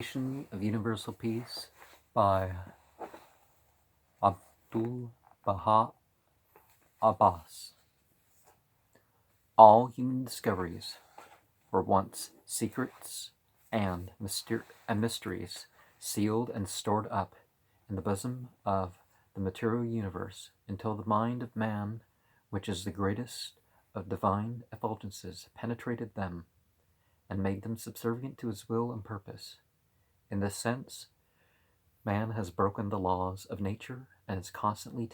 Of Universal Peace by Abdul Baha Abbas. All human discoveries were once secrets and mysteries sealed and stored up in the bosom of the material universe until the mind of man, which is the greatest of divine effulgences, penetrated them and made them subservient to his will and purpose. In this sense, man has broken the laws of nature and is constantly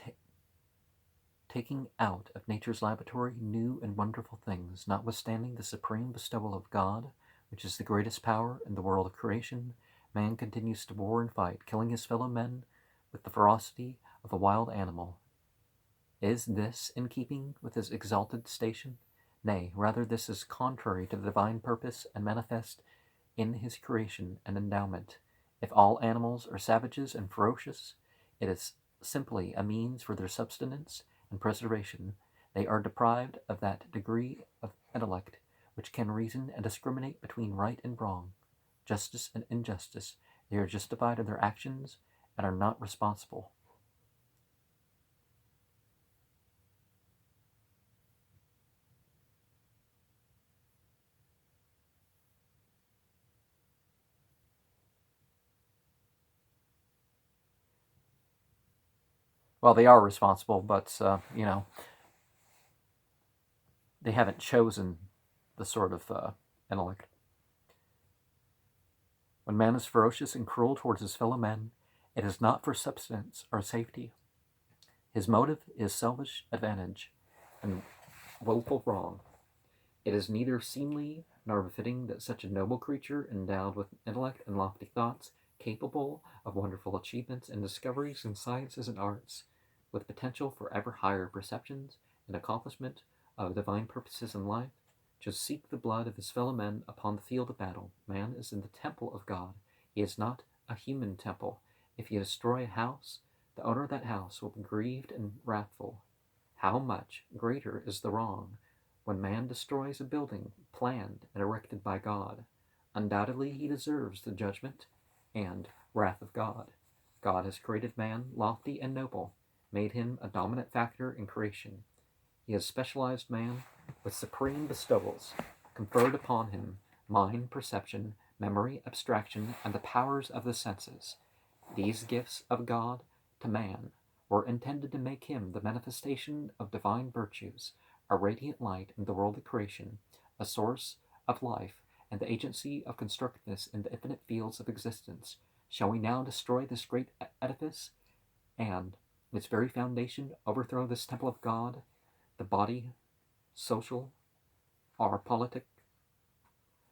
taking out of nature's laboratory new and wonderful things. Notwithstanding the supreme bestowal of God, which is the greatest power in the world of creation, man continues to war and fight, killing his fellow men with the ferocity of a wild animal. Is this in keeping with his exalted station? Nay, rather this is contrary to the divine purpose and manifest in his creation and endowment. If all animals are savages and ferocious, it is simply a means for their subsistence and preservation. They are deprived of that degree of intellect which can reason and discriminate between right and wrong, justice and injustice. They are justified in their actions and are not responsible. Well, they are responsible, but, they haven't chosen the sort of intellect. When man is ferocious and cruel towards his fellow men, it is not for subsistence or safety. His motive is selfish advantage and woeful wrong. It is neither seemly nor befitting that such a noble creature, endowed with intellect and lofty thoughts, capable of wonderful achievements and discoveries in sciences and arts, with potential for ever higher perceptions and accomplishment of divine purposes in life, should seek the blood of his fellow men upon the field of battle. Man is in the temple of God. He is not a human temple. If you destroy a house, the owner of that house will be grieved and wrathful. How much greater is the wrong when man destroys a building planned and erected by God? Undoubtedly he deserves the judgment and wrath of God. God has created man lofty and noble, made him a dominant factor in creation. He has specialized man with supreme bestowals, conferred upon him mind, perception, memory, abstraction, and the powers of the senses. These gifts of God to man were intended to make him the manifestation of divine virtues, a radiant light in the world of creation, a source of life, and the agency of constructiveness in the infinite fields of existence. Shall we now destroy this great edifice, and its very foundation overthrow this temple of God, the body, social, or politic?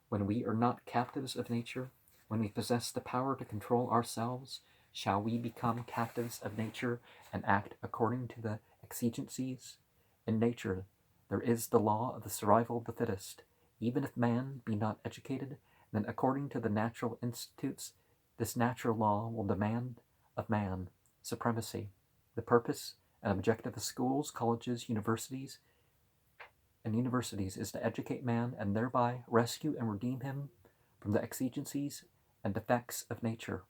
When we are not captives of nature, when we possess the power to control ourselves, shall we become captives of nature and act according to the exigencies? In nature, there is the law of the survival of the fittest. Even if man be not educated, then according to the natural institutes, this natural law will demand of man supremacy. The purpose and objective of schools, colleges, universities is to educate man and thereby rescue and redeem him from the exigencies and defects of nature.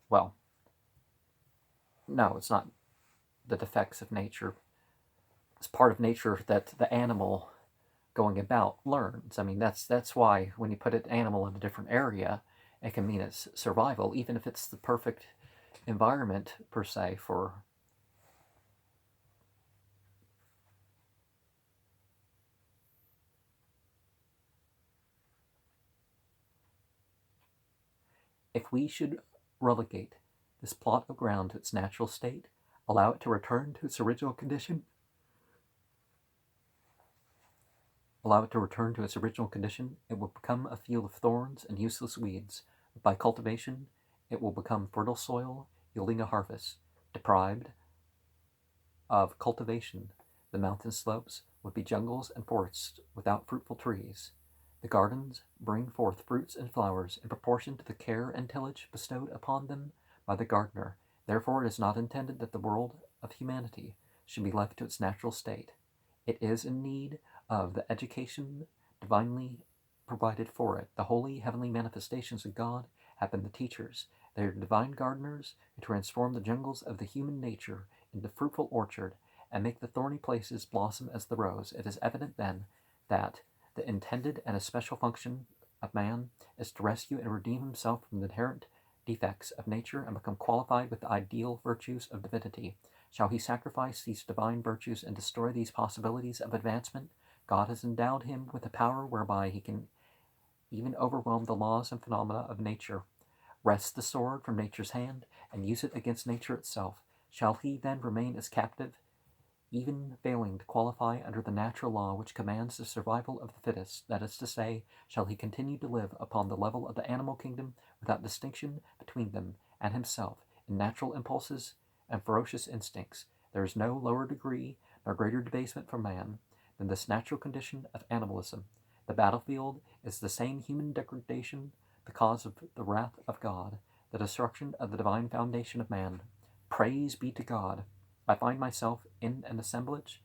Well, no, it's not the defects of nature. It's part of nature that the animal going about learns. I mean, that's why when you put an animal in a different area, it can mean its survival, even if it's the perfect environment per se for if we should relegate this plot of ground to its natural state, allow it to return to its original condition, it will become a field of thorns and useless weeds. By cultivation, it will become fertile soil, yielding a harvest. Deprived of cultivation, the mountain slopes would be jungles and forests without fruitful trees. The gardens bring forth fruits and flowers in proportion to the care and tillage bestowed upon them by the gardener. Therefore it is not intended that the world of humanity should be left to its natural state. It is in need of the education divinely provided for it. The holy heavenly manifestations of God have been the teachers. They are divine gardeners who transform the jungles of the human nature into fruitful orchard and make the thorny places blossom as the rose. It is evident then that the intended and especial function of man is to rescue and redeem himself from the inherent defects of nature and become qualified with the ideal virtues of divinity. Shall he sacrifice these divine virtues and destroy these possibilities of advancement? God has endowed him with a power whereby he can even overwhelm the laws and phenomena of nature. Wrest the sword from nature's hand and use it against nature itself. Shall he then remain as captive, even failing to qualify under the natural law which commands the survival of the fittest? That is to say, shall he continue to live upon the level of the animal kingdom without distinction between them and himself in natural impulses and ferocious instincts? There is no lower degree nor greater debasement for man than this natural condition of animalism. The battlefield is the same human degradation, the cause of the wrath of God, the destruction of the divine foundation of man. Praise be to God! I find myself in an assemblage,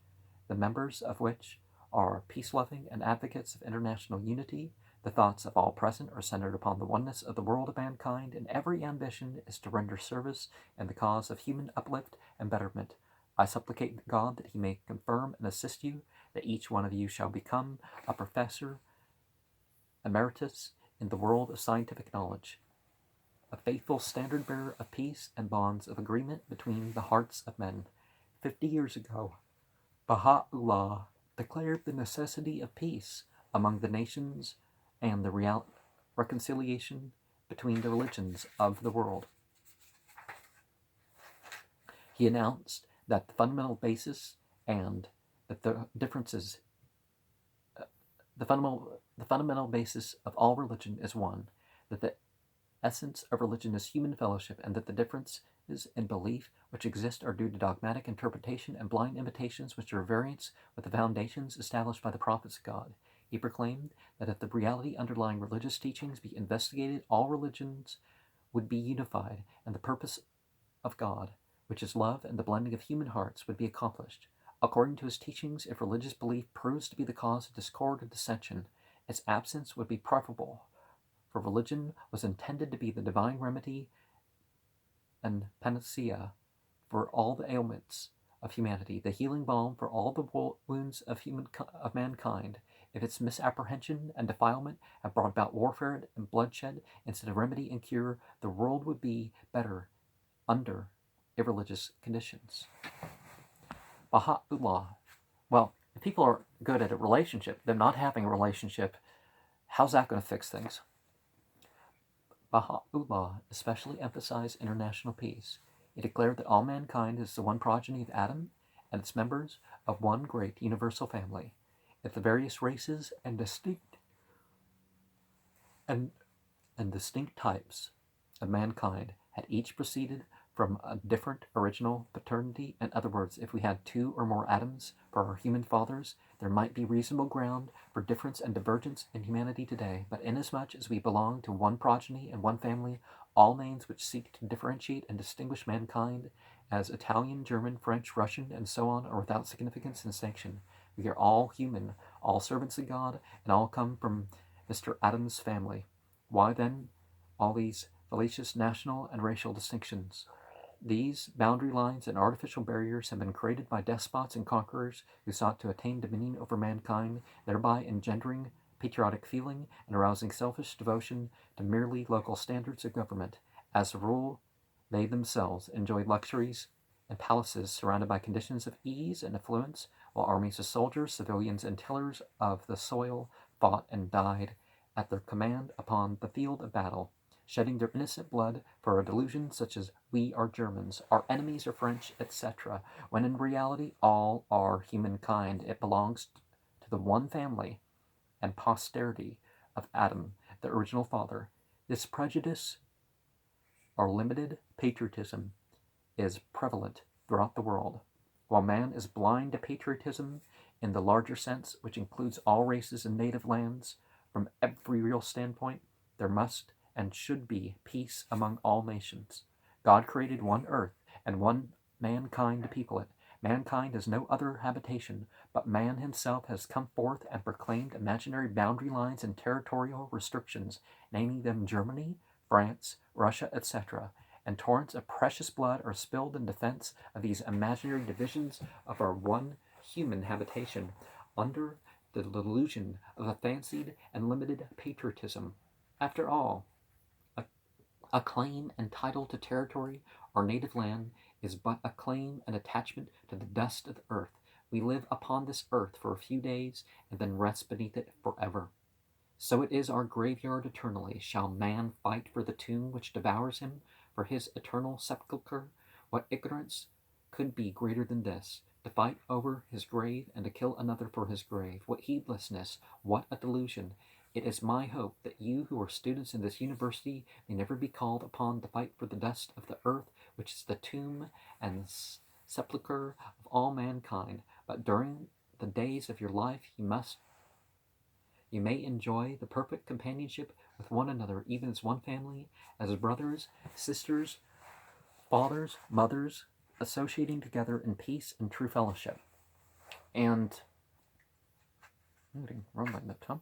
the members of which are peace-loving and advocates of international unity. The thoughts of all present are centered upon the oneness of the world of mankind, and every ambition is to render service in the cause of human uplift and betterment. I supplicate God that he may confirm and assist you, that each one of you shall become a professor emeritus in the world of scientific knowledge, a faithful standard-bearer of peace and bonds of agreement between the hearts of men. 50 years ago, Baha'u'llah declared the necessity of peace among the nations and the reconciliation between the religions of the world. He announced that the fundamental basis and that the differences, the fundamental basis of all religion is one, that the essence of religion is human fellowship, and that the differences in belief which exist are due to dogmatic interpretation and blind imitations which are at variance with the foundations established by the prophets of God. He proclaimed that if the reality underlying religious teachings be investigated, all religions would be unified, and the purpose of God, which is love and the blending of human hearts, would be accomplished. According to his teachings, if religious belief proves to be the cause of discord and dissension, its absence would be preferable, for religion was intended to be the divine remedy and panacea for all the ailments of humanity, the healing balm for all the wounds of mankind. If its misapprehension and defilement have brought about warfare and bloodshed instead of remedy and cure, the world would be better under irreligious conditions. Baha'u'llah. Well, if people are good at a relationship, they're not having a relationship, how's that going to fix things? Baha'u'llah especially emphasized international peace. He declared that all mankind is the one progeny of Adam and its members of one great universal family. If the various races and distinct types of mankind had each proceeded from a different original paternity, in other words, if we had 2 or more Adams for our human fathers, there might be reasonable ground for difference and divergence in humanity today. But inasmuch as we belong to one progeny and one family, all names which seek to differentiate and distinguish mankind as Italian, German, French, Russian, and so on are without significance and sanction. We are all human, all servants of God, and all come from Mr. Adam's family. Why then all these fallacious national and racial distinctions? These boundary lines and artificial barriers have been created by despots and conquerors who sought to attain dominion over mankind, thereby engendering patriotic feeling and arousing selfish devotion to merely local standards of government. As a rule, they themselves enjoyed luxuries and palaces surrounded by conditions of ease and affluence, while armies of soldiers, civilians, and tillers of the soil fought and died at their command upon the field of battle, shedding their innocent blood for a delusion such as we are Germans, our enemies are French, etc., when in reality all are humankind. It belongs to the one family and posterity of Adam, the original father. This prejudice or limited patriotism is prevalent throughout the world. While man is blind to patriotism in the larger sense, which includes all races and native lands, from every real standpoint, there must and should be peace among all nations. God created one earth and one mankind to people it. Mankind has no other habitation, but man himself has come forth and proclaimed imaginary boundary lines and territorial restrictions, naming them Germany, France, Russia, etc., and torrents of precious blood are spilled in defense of these imaginary divisions of our one human habitation, under the delusion of a fancied and limited patriotism. After all, a claim and title to territory or native land is but a claim and attachment to the dust of the earth. We live upon this earth for a few days and then rest beneath it forever. So it is our graveyard eternally. Shall man fight for the tomb which devours him, for his eternal sepulchre? What ignorance could be greater than this? To fight over his grave and to kill another for his grave. What heedlessness, what a delusion. It is my hope that you who are students in this university may never be called upon to fight for the dust of the earth, which is the tomb and sepulchre of all mankind, but during the days of your life you may enjoy the perfect companionship with one another, even as one family, as brothers, sisters, fathers, mothers, associating together in peace and true fellowship. And rumbling the tummy.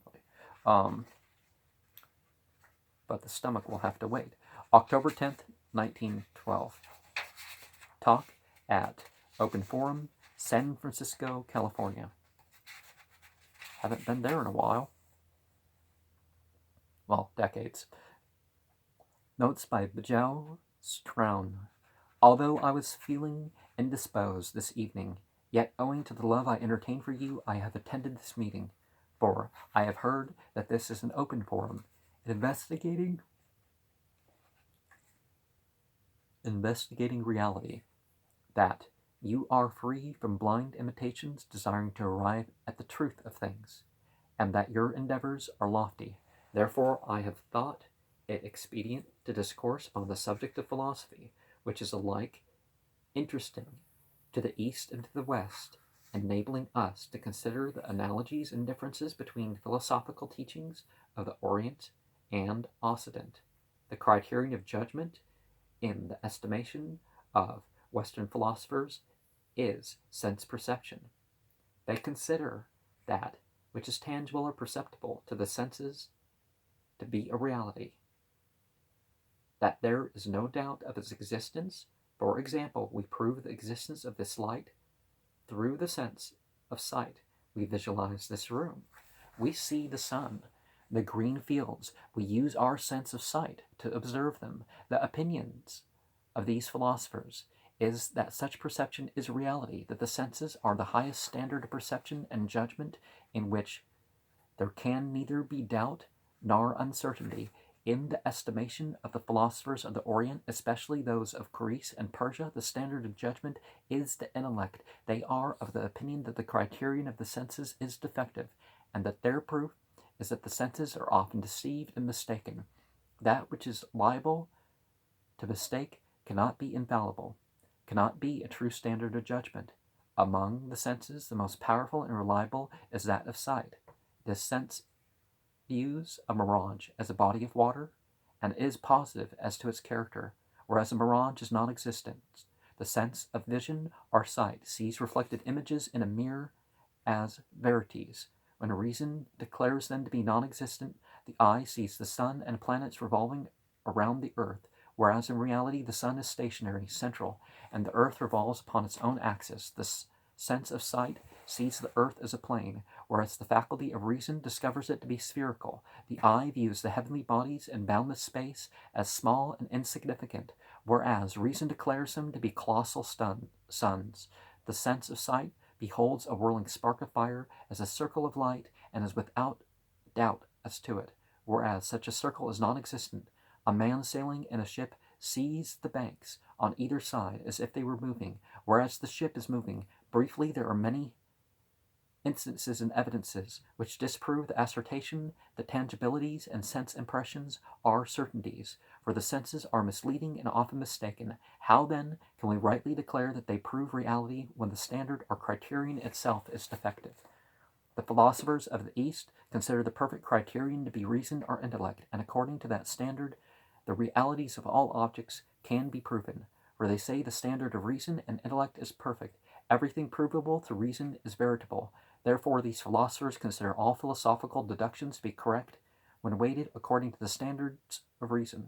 But the stomach will have to wait. October 10th, 1912. Talk at Open Forum, San Francisco, California. Haven't been there in a while. Well, decades. Notes by Bajau Straun. Although I was feeling indisposed this evening, yet owing to the love I entertain for you, I have attended this meeting, for I have heard that this is an open forum, investigating reality, that you are free from blind imitations desiring to arrive at the truth of things, and that your endeavors are lofty. Therefore I have thought it expedient to discourse on the subject of philosophy, which is alike interesting to the East and to the West, enabling us to consider the analogies and differences between philosophical teachings of the Orient and Occident. The criterion of judgment in the estimation of Western philosophers is sense perception. They consider that which is tangible or perceptible to the senses to be a reality, that there is no doubt of its existence. For example, we prove the existence of this light through the sense of sight. We visualize this room. We see the sun, the green fields. We use our sense of sight to observe them. The opinions of these philosophers is that such perception is reality, that the senses are the highest standard of perception and judgment, in which there can neither be doubt nor uncertainty. In the estimation of the philosophers of the Orient, especially those of Greece and Persia, the standard of judgment is the intellect. They are of the opinion that the criterion of the senses is defective, and that their proof is that the senses are often deceived and mistaken. That which is liable to mistake cannot be infallible, cannot be a true standard of judgment. Among the senses, the most powerful and reliable is that of sight. This sense views a mirage as a body of water, and is positive as to its character, whereas a mirage is non-existent. The sense of vision or sight sees reflected images in a mirror as verities. When reason declares them to be non-existent, the eye sees the sun and planets revolving around the earth, whereas in reality the sun is stationary, central, and the earth revolves upon its own axis. The sense of sight sees the earth as a plane, whereas the faculty of reason discovers it to be spherical. The eye views the heavenly bodies in boundless space as small and insignificant, whereas reason declares them to be colossal suns. The sense of sight beholds a whirling spark of fire as a circle of light, and is without doubt as to it, whereas such a circle is non-existent. A man sailing in a ship sees the banks on either side as if they were moving, whereas the ship is moving. Briefly, there are many instances and evidences which disprove the assertion that tangibilities and sense impressions are certainties, for the senses are misleading and often mistaken. How then can we rightly declare that they prove reality when the standard or criterion itself is defective? The philosophers of the East consider the perfect criterion to be reason or intellect, and according to that standard, the realities of all objects can be proven, for they say the standard of reason and intellect is perfect. Everything provable through reason is veritable. Therefore, these philosophers consider all philosophical deductions to be correct when weighted according to the standards of reason.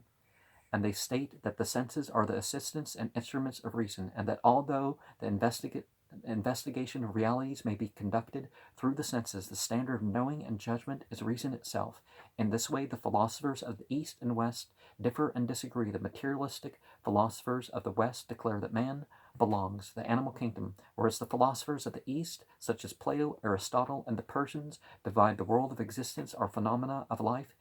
And they state that the senses are the assistants and instruments of reason, and that although the investigation of realities may be conducted through the senses, the standard of knowing and judgment is reason itself. In this way, the philosophers of the East and West differ and disagree. The materialistic philosophers of the West declare that man belongs to the animal kingdom, whereas the philosophers of the East, such as Plato, Aristotle, and the Persians, divide the world of existence or phenomena of life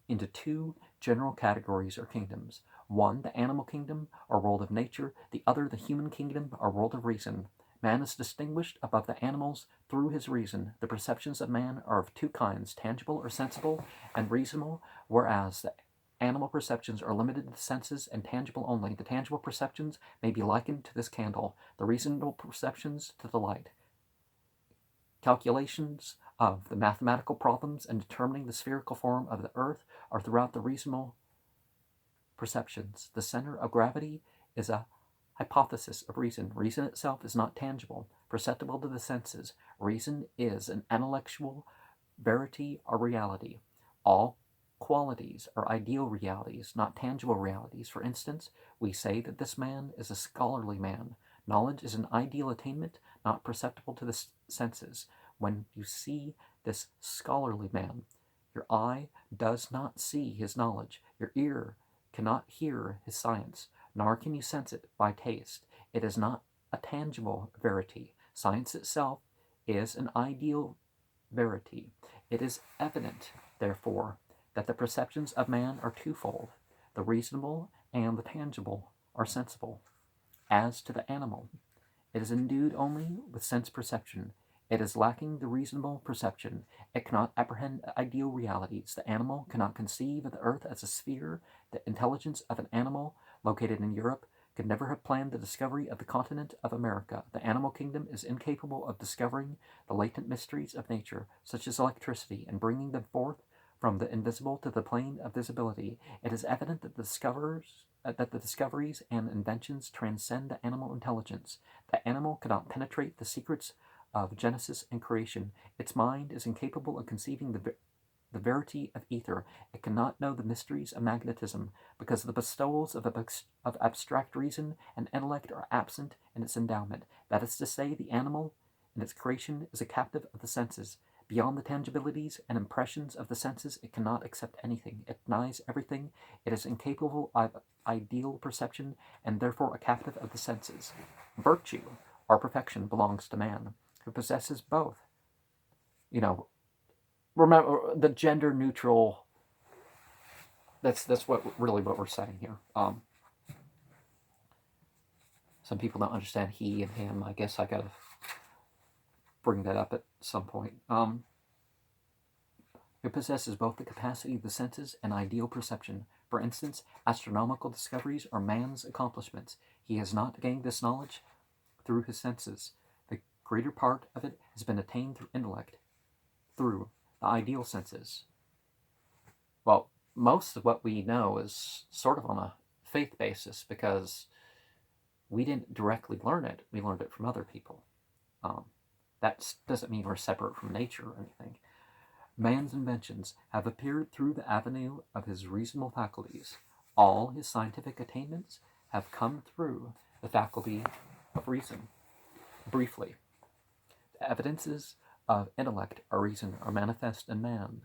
into two general categories or kingdoms. One, the animal kingdom, or world of nature; the other, the human kingdom, or world of reason. Man is distinguished above the animals through his reason. The perceptions of man are of two kinds, tangible or sensible, and reasonable, whereas the animal perceptions are limited to the senses and tangible only. The tangible perceptions may be likened to this candle, the reasonable perceptions to the light. Calculations of the mathematical problems and determining the spherical form of the earth are throughout the reasonable perceptions. The center of gravity is a hypothesis of reason. Reason itself is not tangible, perceptible to the senses. Reason is an intellectual verity or reality. All qualities are ideal realities, not tangible realities. For instance, we say that this man is a scholarly man. Knowledge is an ideal attainment, not perceptible to the senses. When you see this scholarly man, your eye does not see his knowledge. Your ear cannot hear his science, nor can you sense it by taste. It is not a tangible verity. Science itself is an ideal verity. It is evident, therefore, that the perceptions of man are twofold. The reasonable and the tangible are sensible. As to the animal, it is endued only with sense perception. It is lacking the reasonable perception. It cannot apprehend ideal realities. The animal cannot conceive of the earth as a sphere. The intelligence of an animal located in Europe could never have planned the discovery of the continent of America. The animal kingdom is incapable of discovering the latent mysteries of nature, such as electricity, and bringing them forth from the invisible to the plane of visibility. It is evident that the discoveries and inventions transcend the animal intelligence. The animal cannot penetrate the secrets of Genesis and creation. Its mind is incapable of conceiving the verity of ether. It cannot know the mysteries of magnetism, because the bestowals of abstract reason and intellect are absent in its endowment. That is to say, the animal in its creation is a captive of the senses. Beyond the tangibilities and impressions of the senses, it cannot accept anything. It denies everything. It is incapable of ideal perception, and therefore a captive of the senses. Virtue, or perfection, belongs to man, who possesses both. Remember the gender neutral. That's what we're saying here. Some people don't understand he and him. I guess I gotta bring that up at some point. Who possesses both the capacity of the senses and ideal perception. For instance, astronomical discoveries are man's accomplishments. He has not gained this knowledge through his senses. The greater part of it has been attained through intellect, through the ideal senses. Well, most of what we know is sort of on a faith basis, because we didn't directly learn it. We learned it from other people. That doesn't mean we're separate from nature or anything. Man's inventions have appeared through the avenue of his reasonable faculties. All his scientific attainments have come through the faculty of reason. Briefly, the evidences of intellect or reason are manifest in man.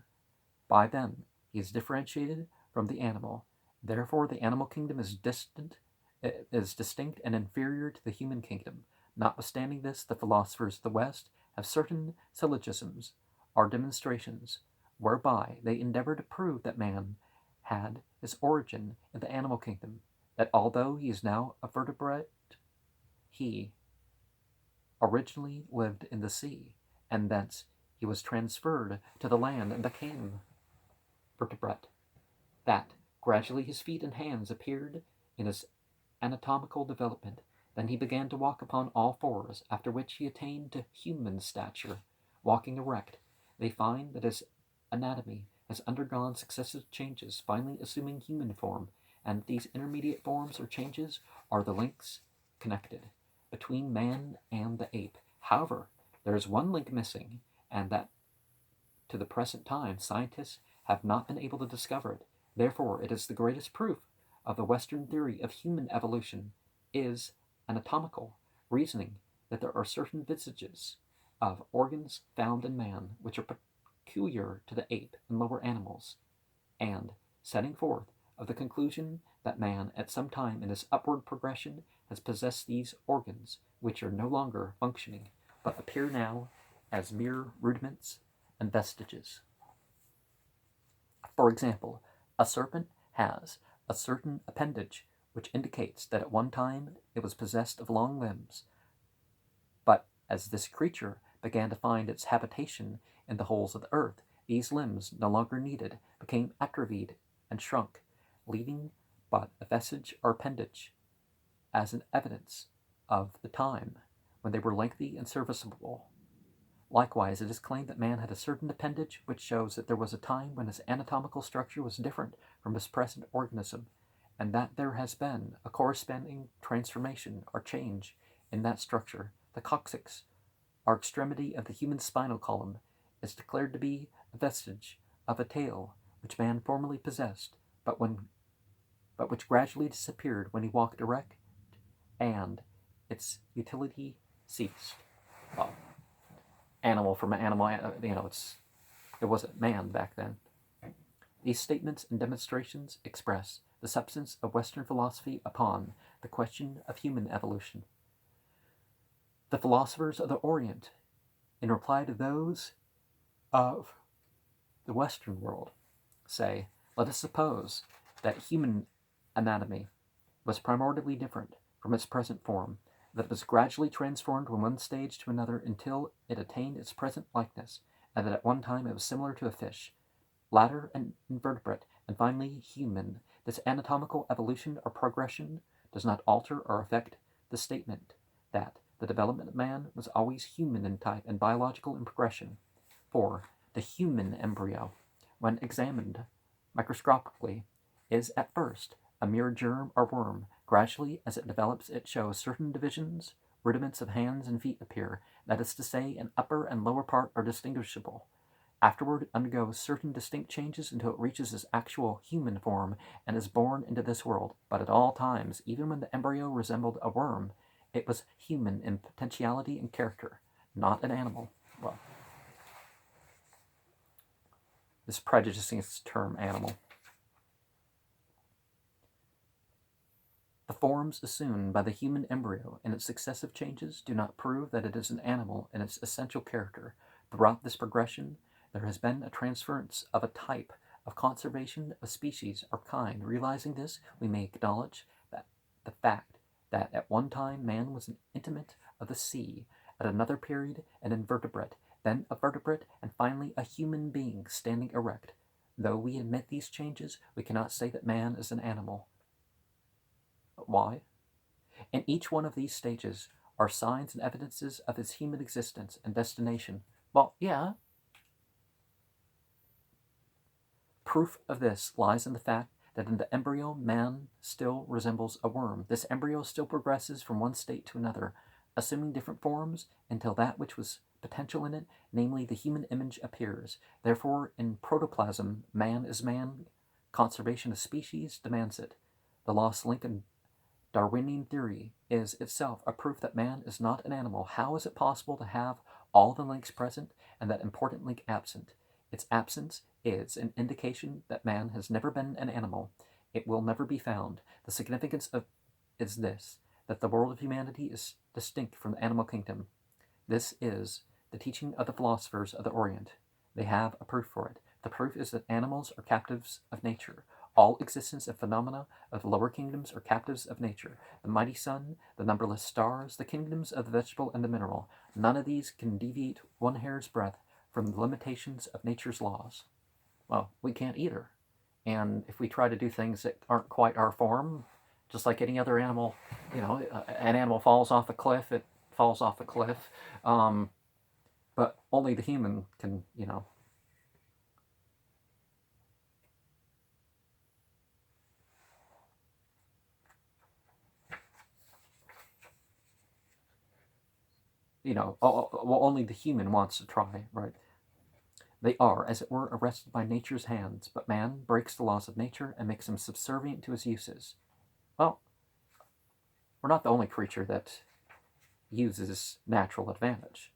By them, he is differentiated from the animal. Therefore, the animal kingdom is distinct and inferior to the human kingdom. Notwithstanding this, the philosophers of the West have certain syllogisms or demonstrations whereby they endeavor to prove that man had his origin in the animal kingdom, that although he is now a vertebrate, he originally lived in the sea, and thence he was transferred to the land and became vertebrate. That gradually his feet and hands appeared in his anatomical development. Then he began to walk upon all fours, after which he attained to human stature, walking erect. They find that his anatomy has undergone successive changes, finally assuming human form, and these intermediate forms or changes are the links connected. between man and the ape. However, there is one link missing, and that to the present time scientists have not been able to discover it. Therefore, it is the greatest proof of the Western theory of human evolution is anatomical reasoning that there are certain vestiges of organs found in man which are peculiar to the ape and lower animals, and setting forth of the conclusion that man at some time in his upward progression has possessed these organs which are no longer functioning but appear now as mere rudiments and vestiges. For example, a serpent has a certain appendage which indicates that at one time it was possessed of long limbs, but as this creature began to find its habitation in the holes of the earth, these limbs, no longer needed, became atrophied and shrunk, leaving but a vestige or appendage as an evidence of the time when they were lengthy and serviceable. Likewise, it is claimed that man had a certain appendage which shows that there was a time when his anatomical structure was different from his present organism, and that there has been a corresponding transformation or change in that structure. The coccyx, or extremity of the human spinal column, is declared to be a vestige of a tail which man formerly possessed, but which gradually disappeared when he walked erect, and its utility ceased. Well, animal from an animal, it wasn't man back then. These statements and demonstrations express the substance of Western philosophy upon the question of human evolution. The philosophers of the Orient, in reply to those of the Western world, say, let us suppose that human anatomy was primordially different from its present form, that it was gradually transformed from one stage to another until it attained its present likeness, and that at one time it was similar to a fish, latter an invertebrate, and finally human. This anatomical evolution or progression does not alter or affect the statement that the development of man was always human in type and biological in progression. For the human embryo, when examined microscopically, is at first a mere germ or worm. Gradually, as it develops, it shows certain divisions. Rudiments of hands and feet appear. That is to say, an upper and lower part are distinguishable. Afterward, it undergoes certain distinct changes until it reaches its actual human form and is born into this world. But at all times, even when the embryo resembled a worm, it was human in potentiality and character, not an animal. Well, this prejudicing its term animal. The forms assumed by the human embryo in its successive changes do not prove that it is an animal in its essential character. Throughout this progression, there has been a transference of a type of conservation of species or kind. Realizing this, we may acknowledge that the fact that at one time man was an intimate of the sea, at another period an invertebrate, then a vertebrate, and finally a human being standing erect. Though we admit these changes, we cannot say that man is an animal. Why? In each one of these stages are signs and evidences of his human existence and destination. Well, yeah. Proof of this lies in the fact that in the embryo, man still resembles a worm. This embryo still progresses from one state to another, assuming different forms until that which was potential in it, namely the human image, appears. Therefore, in protoplasm, man is man. Conservation of species demands it. The lost link in Darwinian theory is itself a proof that man is not an animal. How is it possible to have all the links present and that important link absent? Its absence is an indication that man has never been an animal. It will never be found. The significance of is this, that the world of humanity is distinct from the animal kingdom. This is the teaching of the philosophers of the Orient. They have a proof for it. The proof is that animals are captives of nature. All existence and phenomena of the lower kingdoms are captives of nature. The mighty sun, the numberless stars, the kingdoms of the vegetable and the mineral. None of these can deviate one hair's breadth from the limitations of nature's laws. Well, we can't either. And if we try to do things that aren't quite our form, just like any other animal, an animal falls off a cliff, it falls off a cliff. But only the human can, well, only the human wants to try, right? They are, as it were, arrested by nature's hands, but man breaks the laws of nature and makes them subservient to his uses. Well, we're not the only creature that uses natural advantage.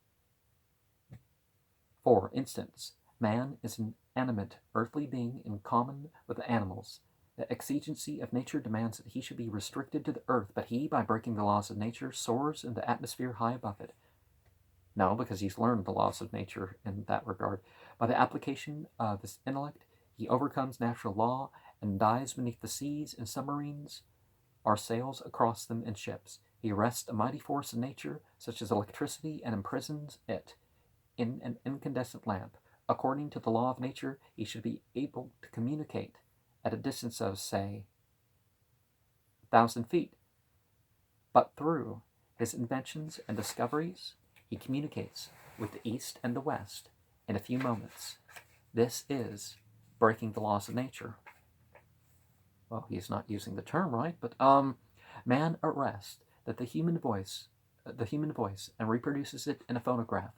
For instance, man is an animate, earthly being in common with the animals. The exigency of nature demands that he should be restricted to the earth, but he, by breaking the laws of nature, soars in the atmosphere high above it. No, because he's learned the laws of nature in that regard. By the application of his intellect, he overcomes natural law and dives beneath the seas in submarines or sails across them in ships. He arrests a mighty force in nature, such as electricity, and imprisons it in an incandescent lamp. According to the law of nature, he should be able to communicate at a distance of, say, 1,000 feet. But through his inventions and discoveries, he communicates with the East and the West in a few moments. This is breaking the laws of nature. Well, he's not using the term right, but man arrests that the human voice, and reproduces it in a phonograph.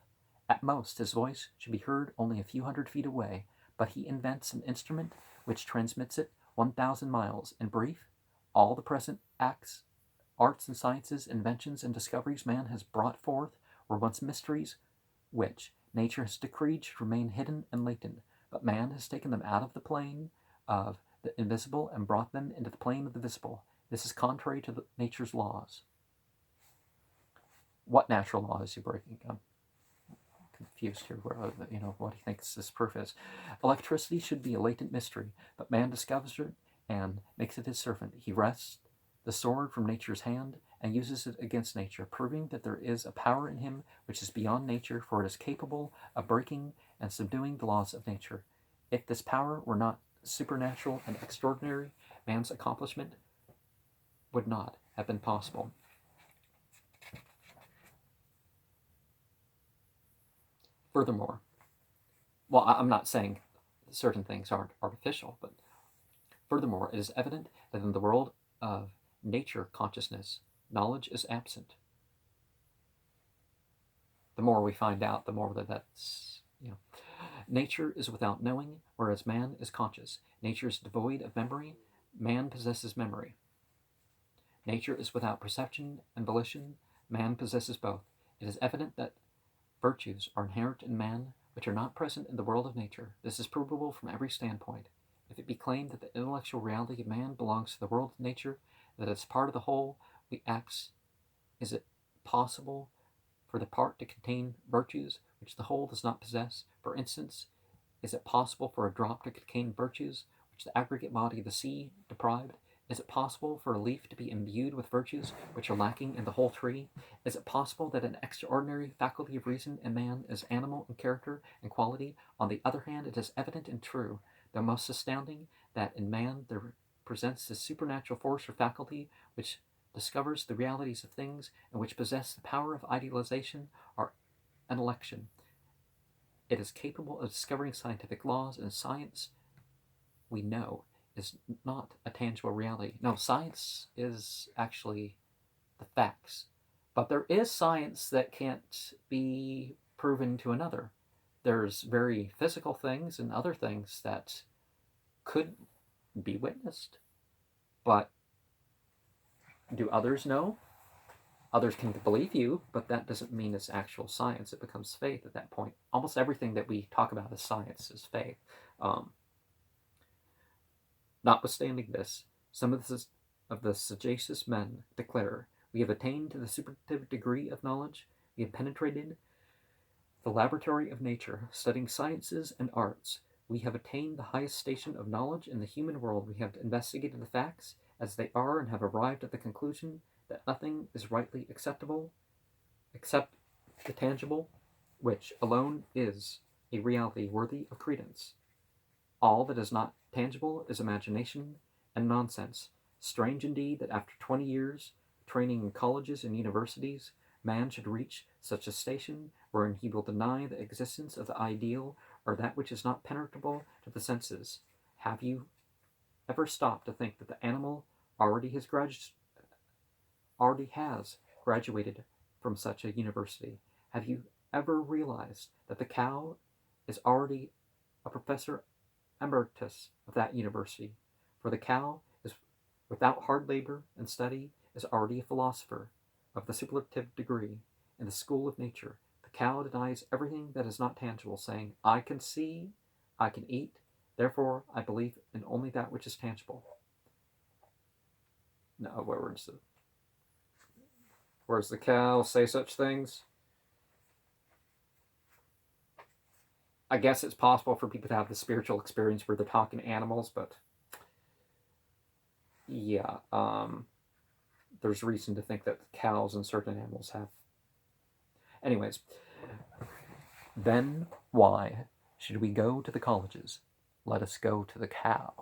At most, his voice should be heard only a few hundred feet away, but he invents an instrument which transmits it 1,000 miles. In brief, all the present arts and sciences, inventions, and discoveries man has brought forth were once mysteries which nature has decreed should remain hidden and latent, but man has taken them out of the plane of the invisible and brought them into the plane of the visible. This is contrary to nature's laws. What natural law is he breaking? I'm confused here what he thinks this proof is. Electricity should be a latent mystery, but man discovers it and makes it his servant. He wrests the sword from nature's hand and uses it against nature, proving that there is a power in him which is beyond nature, for it is capable of breaking and subduing the laws of nature. If this power were not supernatural and extraordinary, man's accomplishment would not have been possible. Furthermore, well, I'm not saying certain things aren't artificial, but furthermore, it is evident that in the world of nature consciousness, knowledge is absent. The more we find out, the more that's. Nature is without knowing, whereas man is conscious. Nature is devoid of memory, man possesses memory. Nature is without perception and volition, man possesses both. It is evident that virtues are inherent in man, which are not present in the world of nature. This is provable from every standpoint. If it be claimed that the intellectual reality of man belongs to the world of nature, that it's part of the whole we acts, is it possible for the part to contain virtues which the whole does not possess? For instance, is it possible for a drop to contain virtues which the aggregate body of the sea deprived? Is it possible for a leaf to be imbued with virtues which are lacking in the whole tree? Is it possible that an extraordinary faculty of reason in man is animal in character and quality? On the other hand, it is evident and true, though most astounding, that in man there presents this supernatural force or faculty which discovers the realities of things and which possess the power of idealization or intellection. It is capable of discovering scientific laws, and science, we know, is not a tangible reality. No, science is actually the facts. But there is science that can't be proven to another. There's very physical things and other things that could be witnessed. But do others know? Others can believe you, but that doesn't mean it's actual science. It becomes faith at that point. Almost everything that we talk about as science is faith. Notwithstanding this, some of the sagacious men declare, we have attained to the superlative degree of knowledge. We have penetrated the laboratory of nature, studying sciences and arts. We have attained the highest station of knowledge in the human world. We have investigated the facts as they are and have arrived at the conclusion that nothing is rightly acceptable except the tangible, which alone is a reality worthy of credence. All that is not tangible is imagination and nonsense. Strange indeed that after 20 years training in colleges and universities, man should reach such a station wherein he will deny the existence of the ideal or that which is not penetrable to the senses. Have you ever stopped to think that the animal already has graduated from such a university? Have you ever realized that the cow is already a professor emeritus of that university? For the cow is, without hard labor and study, is already a philosopher of the superlative degree in the school of nature. The cow denies everything that is not tangible, saying, I can see, I can eat, therefore I believe in only that which is tangible. No, where's the cow say such things? I guess it's possible for people to have the spiritual experience where they're talking to animals, but yeah, there's reason to think that cows and certain animals have. Anyways, then why should we go to the colleges? Let us go to the cow.